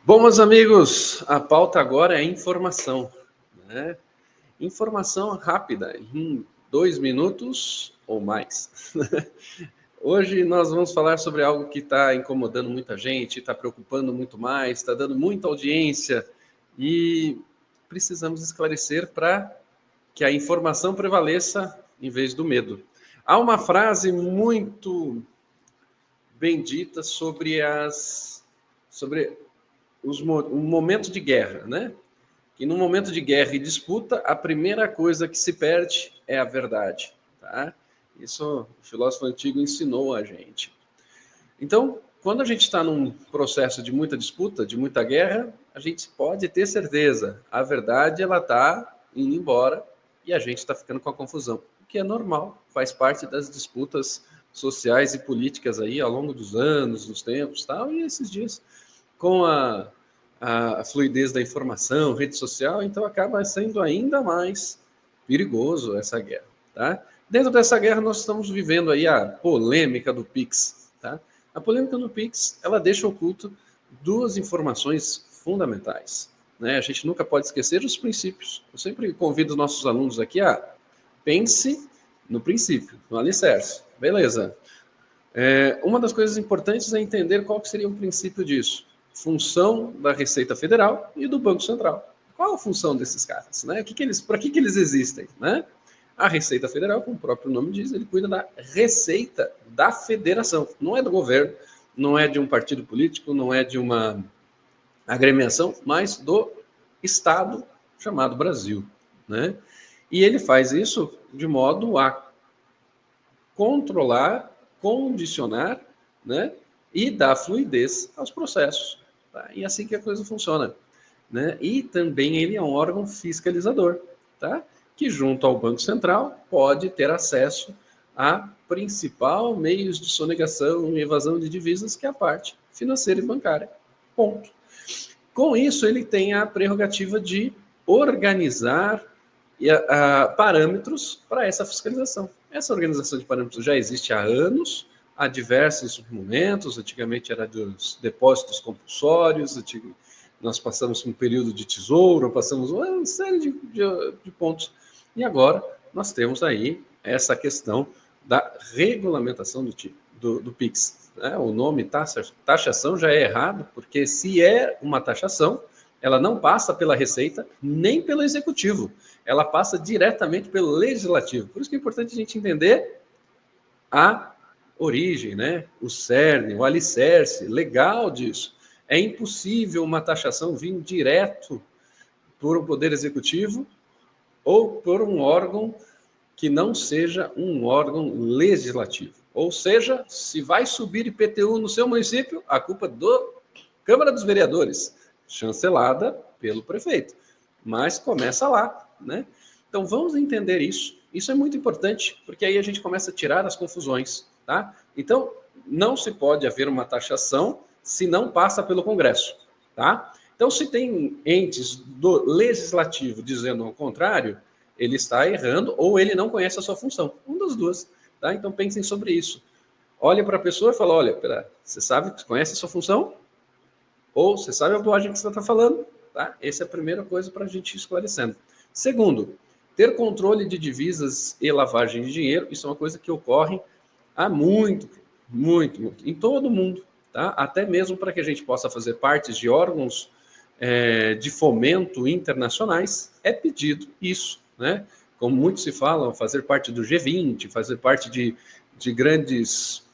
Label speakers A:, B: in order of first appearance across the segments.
A: Bom, meus amigos, a pauta agora é informação, né? Informação rápida, em 2 minutos ou mais. Hoje nós vamos falar sobre algo que está incomodando muita gente, está preocupando muito mais, está dando muita audiência e precisamos esclarecer para que a informação prevaleça em vez do medo. Há uma frase muito bendita sobre um momento de guerra, né? E no momento de guerra e disputa, a primeira coisa que se perde é a verdade, tá? Isso o filósofo antigo ensinou a gente. Então, quando a gente está num processo de muita disputa, de muita guerra, a gente pode ter certeza, a verdade ela está indo embora e a gente está ficando com a confusão, o que é normal, faz parte das disputas sociais e políticas aí ao longo dos anos, dos tempos, tal, e esses dias com a fluidez da informação, rede social, então acaba sendo ainda mais perigoso essa guerra, tá? Dentro dessa guerra nós estamos vivendo aí a polêmica do Pix, tá? A polêmica do Pix, ela deixa oculto duas informações fundamentais, né? A gente nunca pode esquecer os princípios. Eu sempre convido os nossos alunos aqui a pense no princípio, no alicerce. Beleza. Uma das coisas importantes é entender qual que seria o princípio disso. Função da Receita Federal e do Banco Central. Qual a função desses caras? Né? Para que eles existem? Né? A Receita Federal, como o próprio nome diz, ele cuida da receita da federação. Não é do governo, não é de um partido político, não é de uma agremiação, mas do Estado chamado Brasil. Né? E ele faz isso de modo a controlar, condicionar, né? E dar fluidez aos processos. Tá? E assim que a coisa funciona. Né? E também ele é um órgão fiscalizador, tá? Que junto ao Banco Central pode ter acesso a principal meios de sonegação e evasão de divisas, que é a parte financeira e bancária. Ponto. Com isso, ele tem a prerrogativa de organizar parâmetros para essa fiscalização. Essa organização de parâmetros já existe há anos, há diversos momentos. Antigamente era dos depósitos compulsórios, nós passamos um período de tesouro, passamos uma série de pontos. E agora nós temos aí essa questão da regulamentação do PIX. O nome taxação já é errado, porque se é uma taxação, ela não passa pela Receita nem pelo Executivo. Ela passa diretamente pelo Legislativo. Por isso que é importante a gente entender a origem, né? O cerne, o alicerce legal disso. É impossível uma taxação vir direto por um Poder Executivo ou por um órgão que não seja um órgão legislativo. Ou seja, se vai subir IPTU no seu município, a culpa é do Câmara dos Vereadores, chancelada pelo prefeito. Mas começa lá, né? Então vamos entender isso. Isso é muito importante, porque aí a gente começa a tirar as confusões, tá? Então, não se pode haver uma taxação se não passa pelo Congresso, tá? Então, se tem entes do legislativo dizendo ao contrário, ele está errando ou ele não conhece a sua função. Um das duas, tá? Então, pensem sobre isso. Olhe para a pessoa e fala, olha, pera, você sabe, conhece a sua função? Ou você sabe a bobagem que você está falando? Tá? Essa é a primeira coisa para a gente ir esclarecendo. Segundo, ter controle de divisas e lavagem de dinheiro, isso é uma coisa que ocorre há muito, em todo o mundo. Tá? Até mesmo para que a gente possa fazer parte de órgãos de fomento internacionais, é pedido isso. Né? Como muitos se falam, fazer parte do G20, fazer parte de grandes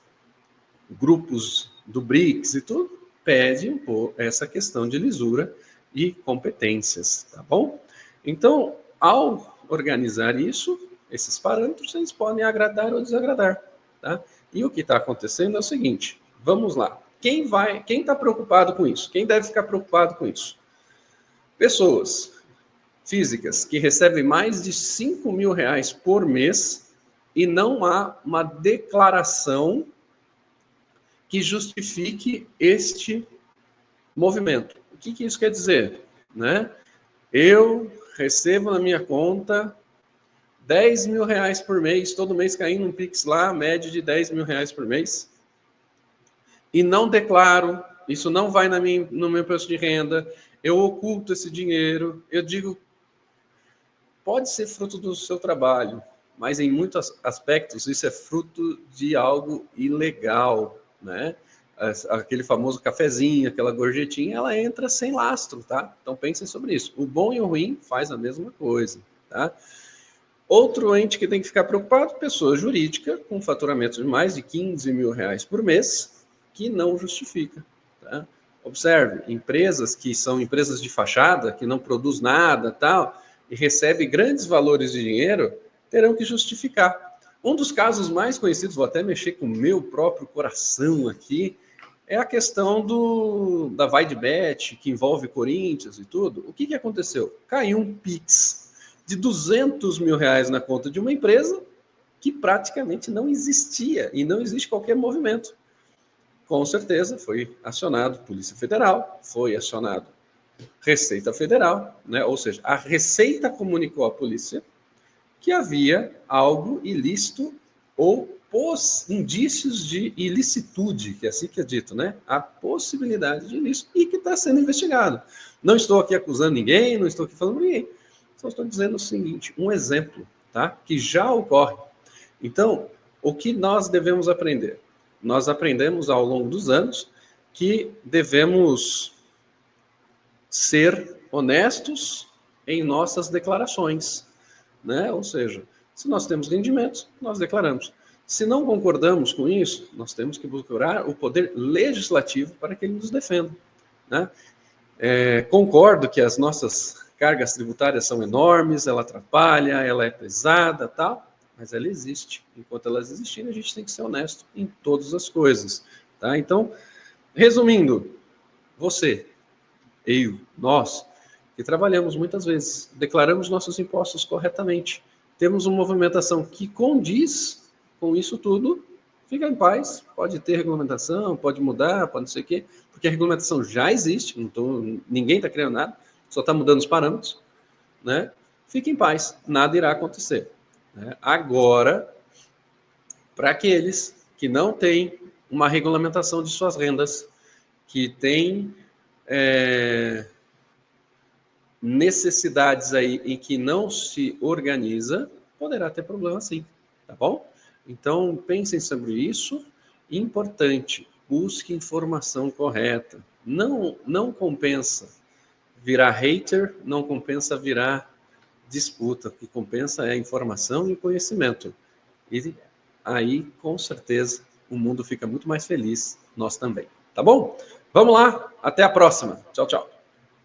A: grupos do BRICS e tudo, pede um pouco essa questão de lisura e competências, tá bom? Então, ao organizar isso, esses parâmetros, eles podem agradar ou desagradar, tá? E o que está acontecendo é o seguinte, vamos lá. Quem está preocupado com isso? Quem deve ficar preocupado com isso? Pessoas físicas que recebem mais de R$5.000 por mês e não há uma declaração que justifique este movimento. O que isso quer dizer? Né? Eu recebo na minha conta R$10.000 por mês, todo mês caindo um Pix lá, média de R$10.000 por mês, e não declaro Isso não vai no meu imposto de renda, eu oculto esse dinheiro, eu digo, pode ser fruto do seu trabalho, mas em muitos aspectos isso é fruto de algo ilegal, né? Aquele famoso cafezinho, aquela gorjetinha, ela entra sem lastro, tá? Então pensem sobre isso. O bom e o ruim faz a mesma coisa, tá? Outro ente que tem que ficar preocupado, pessoa jurídica com faturamento de mais de 15 mil reais por mês, que não justifica, tá? Observe, empresas que são empresas de fachada, que não produz nada, tal, e recebe grandes valores de dinheiro, terão que justificar. Um dos casos mais conhecidos, vou até mexer com o meu próprio coração aqui, é a questão da VideBet, que envolve Corinthians e tudo. O que aconteceu? Caiu um Pix de 200 mil reais na conta de uma empresa que praticamente não existia e não existe qualquer movimento. Com certeza foi acionado Polícia Federal, foi acionado Receita Federal, né? Ou seja, a Receita comunicou à polícia que havia algo ilícito ou indícios de ilicitude, que é assim que é dito, né? A possibilidade de ilícito e que está sendo investigado. Não estou aqui acusando ninguém, não estou aqui falando ninguém. Só estou dizendo o seguinte, um exemplo, tá? Que já ocorre. Então, o que nós devemos aprender? Nós aprendemos ao longo dos anos que devemos ser honestos em nossas declarações, né? Ou seja, se nós temos rendimentos, nós declaramos. Se não concordamos com isso, nós temos que procurar o poder legislativo para que ele nos defenda, né? Concordo que as nossas cargas tributárias são enormes, ela atrapalha, ela é pesada, tal, mas ela existe. Enquanto elas existirem, a gente tem que ser honesto em todas as coisas, tá? Então, resumindo, você, eu, nós, que trabalhamos muitas vezes, declaramos nossos impostos corretamente, temos uma movimentação que condiz com isso tudo, fica em paz, pode ter regulamentação, pode mudar, pode não sei o quê, porque a regulamentação já existe, ninguém está criando nada, só está mudando os parâmetros, né? Fique em paz, nada irá acontecer, né? Agora, para aqueles que não têm uma regulamentação de suas rendas, que têm necessidades aí em que não se organiza, poderá ter problema sim, tá bom? Então, pensem sobre isso. Importante, busque informação correta. Não compensa virar hater, não compensa virar disputa. O que compensa é informação e conhecimento. E aí, com certeza, o mundo fica muito mais feliz, nós também. Tá bom? Vamos lá, até a próxima. Tchau, tchau.